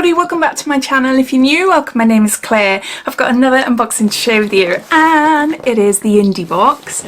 everybody, welcome back to my channel. If you're new, welcome, my name is Claire. I've got another unboxing to share with you, and it is the Indy Box.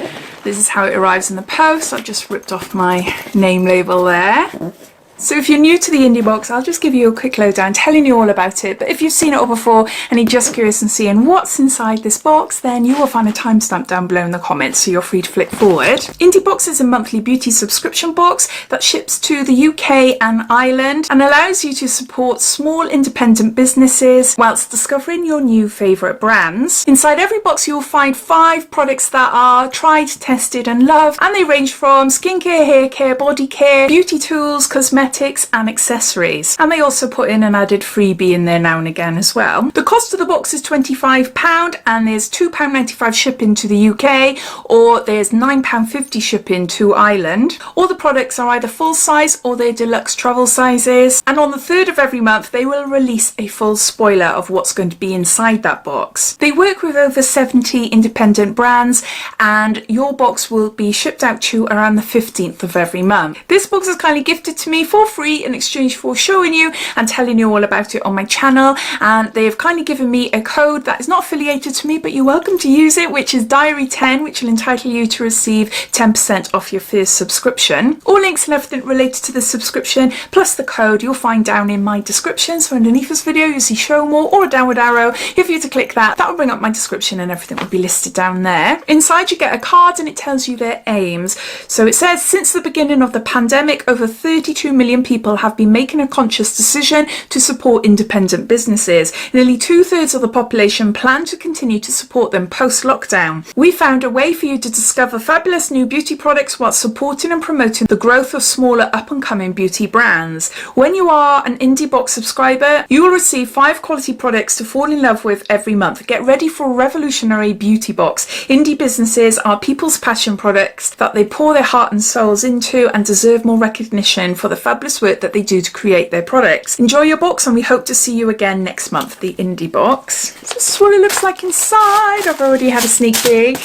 This is how it arrives in the post. I've just ripped off my name label there. So if you're new to the Indy Box, I'll just give you a quick lowdown telling you all about it. But if you've seen it all before and you're just curious and seeing what's inside this box, then you will find a timestamp down below in the comments, so you're free to flick forward. Indy Box is a monthly beauty subscription box that ships to the UK and Ireland and allows you to support small independent businesses whilst discovering your new favourite brands. Inside every box you'll find 5 products that are tried, tested and loved, and they range from skincare, hair care, body care, beauty tools, cosmetics and accessories, and they also put in an added freebie in there now and again as well. The cost of the box is £25 and there's £2.95 shipping to the UK, or there's £9.50 shipping to Ireland. All the products are either full size or they're deluxe travel sizes, and on the 3rd of every month they will release a full spoiler of what's going to be inside that box. They work with over 70 independent brands and your box will be shipped out to you around the 15th of every month. This box is kindly gifted to me for free in exchange for showing you and telling you all about it on my channel, and they have kindly given me a code that is not affiliated to me, but you're welcome to use it, which is Diary10, which will entitle you to receive 10% off your first subscription. All links and everything related to the subscription plus the code you'll find down in my description. So underneath this video you'll see show more or a downward arrow. If you were to click that, that will bring up my description and everything will be listed down there. Inside you get a card and it tells you their aims. So it says, since the beginning of the pandemic, over 32 million people have been making a conscious decision to support independent businesses. Nearly 2/3 of the population plan to continue to support them post-lockdown. We found a way for you to discover fabulous new beauty products while supporting and promoting the growth of smaller up-and-coming beauty brands. When you are an Indy Box subscriber, you will receive 5 quality products to fall in love with every month. Get ready for a revolutionary beauty box. Indie businesses are people's passion products that they pour their heart and souls into and deserve more recognition for the fabulous work that they do to create their products. Enjoy your box and we hope to see you again next month, the Indy Box. So this is what it looks like inside. I've already had a sneak peek.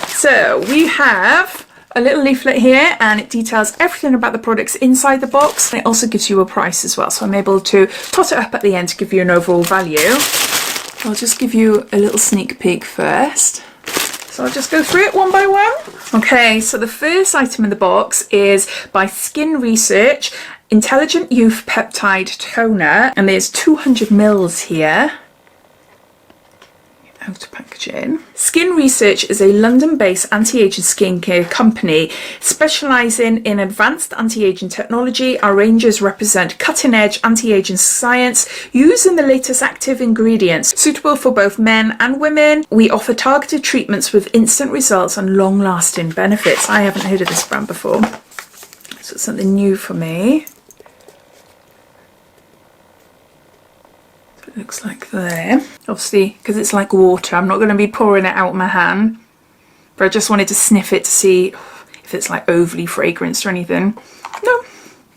So we have a little leaflet here and it details everything about the products inside the box, and it also gives you a price as well, so I'm able to tot it up at the end to give you an overall value. I'll just give you a little sneak peek first. So I'll just go through it one by one. Okay, so the first item in the box is by Skin Research, Intelligent Youth Peptide Toner, and there's 200 mils here. Outer packaging. Skin Research is a London-based anti-aging skincare company specialising in advanced anti-aging technology. Our ranges represent cutting-edge anti-aging science using the latest active ingredients, suitable for both men and women. We offer targeted treatments with instant results and long-lasting benefits. I haven't heard of this brand before, so it's something new for me. It looks like there. Obviously, because it's like water, I'm not going to be pouring it out of my hand, but I just wanted to sniff it to see if it's like overly fragranced or anything.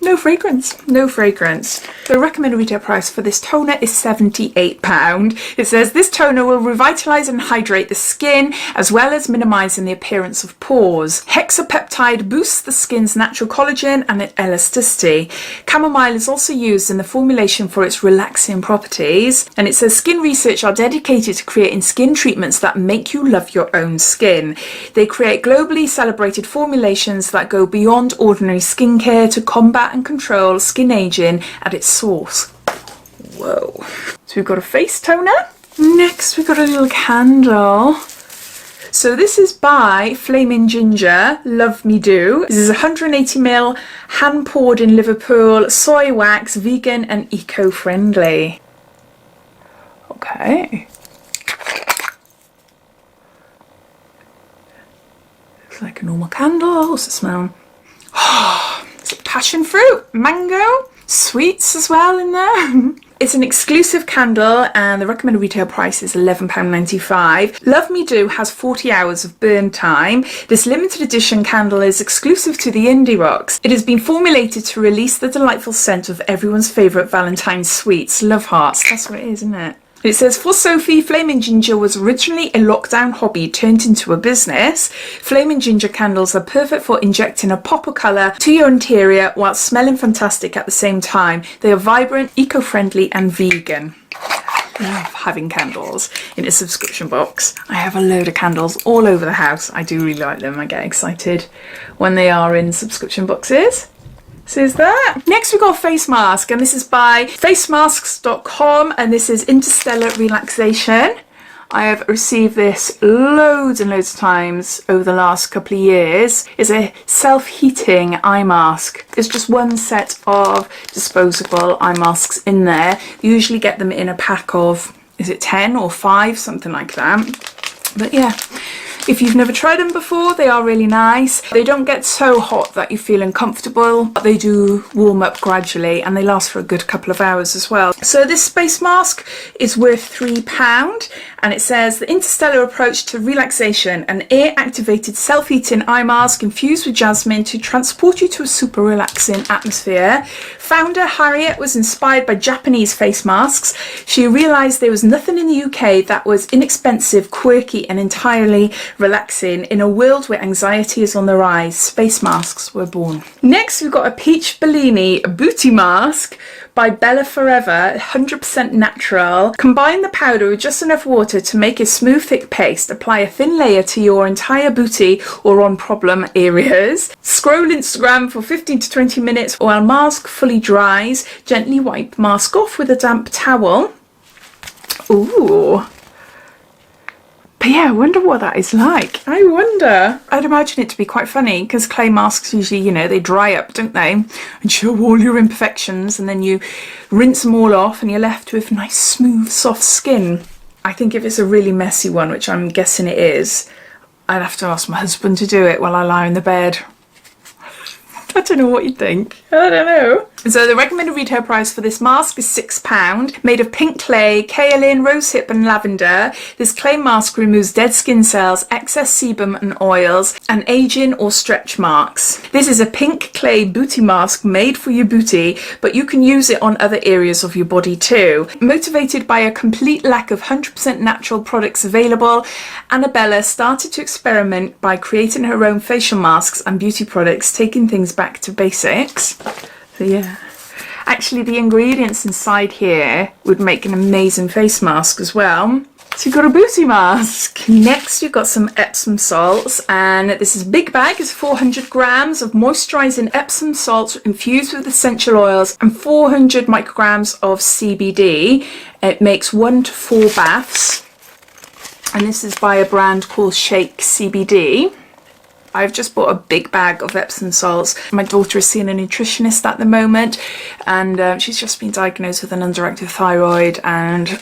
No fragrance, no fragrance. The recommended retail price for this toner is £78. It says this toner will revitalise and hydrate the skin as well as minimising the appearance of pores. Hexapeptide boosts the skin's natural collagen and elasticity. Chamomile is also used in the formulation for its relaxing properties. And it says Skin Research are dedicated to creating skin treatments that make you love your own skin. They create globally celebrated formulations that go beyond ordinary skincare to combat and control skin aging at its source. Whoa. So we've got a face toner. Next we've got a little candle. So this is by Flaming Ginger, Love Me Do. This is 180ml, hand poured in Liverpool, soy wax, vegan and eco-friendly. Okay. Looks like a normal candle. What's it smell? Passion fruit, mango, sweets as well in there. It's an exclusive candle and the recommended retail price is £11.95. Love Me Do has 40 hours of burn time. This limited edition candle is exclusive to the Indy Box. It has been formulated to release the delightful scent of everyone's favourite Valentine's sweets, love hearts. That's what it is, isn't it? It says, for Sophie, flaming ginger was originally a lockdown hobby turned into a business. Flaming ginger candles are perfect for injecting a pop of colour to your interior while smelling fantastic at the same time. They are vibrant, eco-friendly and vegan. I love having candles in a subscription box. I have a load of candles all over the house. I do really like them. I get excited when they are in subscription boxes. So is that. Next we've got a face mask, and this is by facemasks.com, and this is Interstellar Relaxation. I have received this loads and loads of times over the last couple of years. It's a self-heating eye mask. There's just one set of disposable eye masks in there. You usually get them in a pack of, is it 10 or 5, something like that. But yeah, if you've never tried them before, they are really nice. They don't get so hot that you feel uncomfortable, but they do warm up gradually, and they last for a good couple of hours as well. So this face mask is worth £3, and it says the interstellar approach to relaxation, an air-activated self-heating eye mask infused with jasmine to transport you to a super relaxing atmosphere. Founder Harriet was inspired by Japanese face masks. She realised there was nothing in the UK that was inexpensive, quirky and entirely relaxing. In a world where anxiety is on the rise, face masks were born. Next we've got a Peach Bellini booty mask by Bella Forever, 100% natural. Combine the powder with just enough water to make a smooth thick paste. Apply a thin layer to your entire booty or on problem areas. Scroll Instagram for 15 to 20 minutes while mask fully dries. Gently wipe mask off with a damp towel. Ooh. But yeah, I wonder what that is like. I wonder. I'd imagine it to be quite funny because clay masks usually, you know, they dry up, don't they? And show all your imperfections, and then you rinse them all off and you're left with nice, smooth, soft skin. I think if it's a really messy one, which I'm guessing it is, I'd have to ask my husband to do it while I lie in the bed. I don't know what you think. I don't know. So the recommended retail price for this mask is £6, made of pink clay, kaolin, rosehip and lavender. This clay mask removes dead skin cells, excess sebum and oils, and aging or stretch marks. This is a pink clay booty mask made for your booty, but you can use it on other areas of your body too. Motivated by a complete lack of 100% natural products available, Annabella started to experiment by creating her own facial masks and beauty products, taking things back to basics. So yeah, actually the ingredients inside here would make an amazing face mask as well. So you've got a booty mask. Next you've got some Epsom salts, and this is a big bag. It's 400 grams of moisturising Epsom salts infused with essential oils and 400 micrograms of CBD. It makes 1 to 4 baths, and this is by a brand called Shake CBD. I've just bought a big bag of Epsom salts. My daughter is seeing a nutritionist at the moment, and she's just been diagnosed with an underactive thyroid, and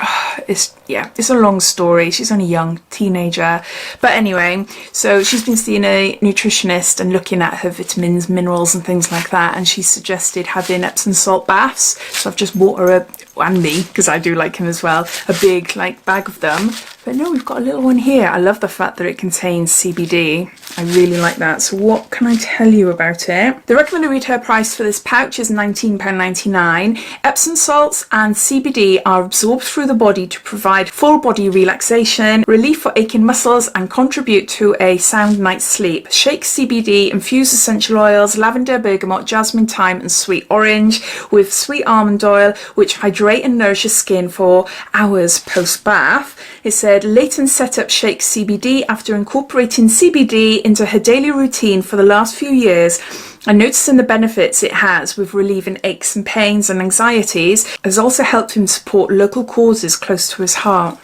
it's a long story. She's only a young teenager, but anyway, so she's been seeing a nutritionist and looking at her vitamins, minerals and things like that, and she suggested having Epsom salt baths. So I've just bought her and me, because I do like him as well, a big bag of them. But no, we've got a little one here. I love the fact that it contains CBD. I really like that. So what can I tell you about it? The recommended retail price for this pouch is £19.99. Epsom salts and CBD are absorbed through the body to provide full body relaxation, relief for aching muscles, and contribute to a sound night's sleep. Shake CBD infused essential oils, lavender, bergamot, jasmine, thyme and sweet orange with sweet almond oil, which hydrate and nourish your skin for hours post-bath. It said Leighton set up Shake CBD after incorporating CBD into her daily routine for the last few years and noticing the benefits it has with relieving aches and pains and anxieties, has also helped him support local causes close to his heart.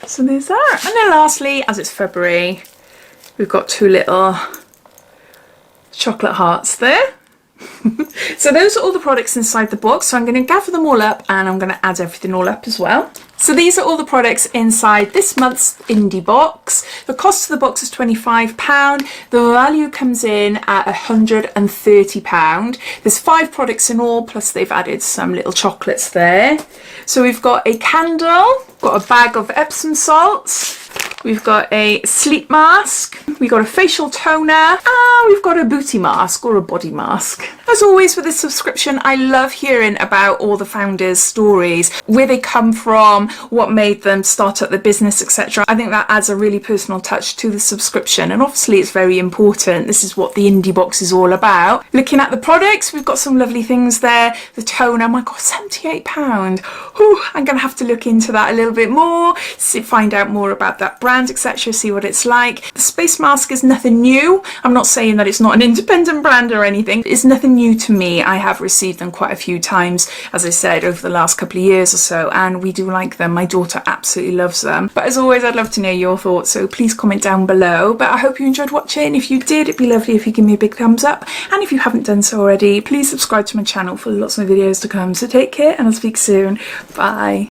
So there's that. And then lastly, as it's February, we've got 2 little chocolate hearts there. So those are all the products inside the box, so I'm going to gather them all up and I'm going to add everything all up as well. So these are all the products inside this month's Indy Box. The cost of the box is £25. The value comes in at £130. There's 5 products in all, plus they've added some little chocolates there. So we've got a candle, got a bag of Epsom salts, we've got a sleep mask, we've got a facial toner, and we've got a booty mask or a body mask. As always with this subscription, I love hearing about all the founders' stories, where they come from, what made them start up the business, etc. I think that adds a really personal touch to the subscription, and obviously it's very important. This is what the Indy Box is all about. Looking at the products, we've got some lovely things there. The toner, oh my god, £78. Whew, I'm gonna have to look into that a little bit more, find out more about that brand, etc., see what it's like. The space mask is nothing new. I'm not saying that it's not an independent brand or anything. It's nothing new to me. I have received them quite a few times, as I said, over the last couple of years or so, and we do like them. My daughter absolutely loves them. But as always, I'd love to know your thoughts, so please comment down below. But I hope you enjoyed watching. If you did, it'd be lovely if you give me a big thumbs up, and if you haven't done so already, please subscribe to my channel for lots more videos to come. So take care, and I'll speak soon. Bye.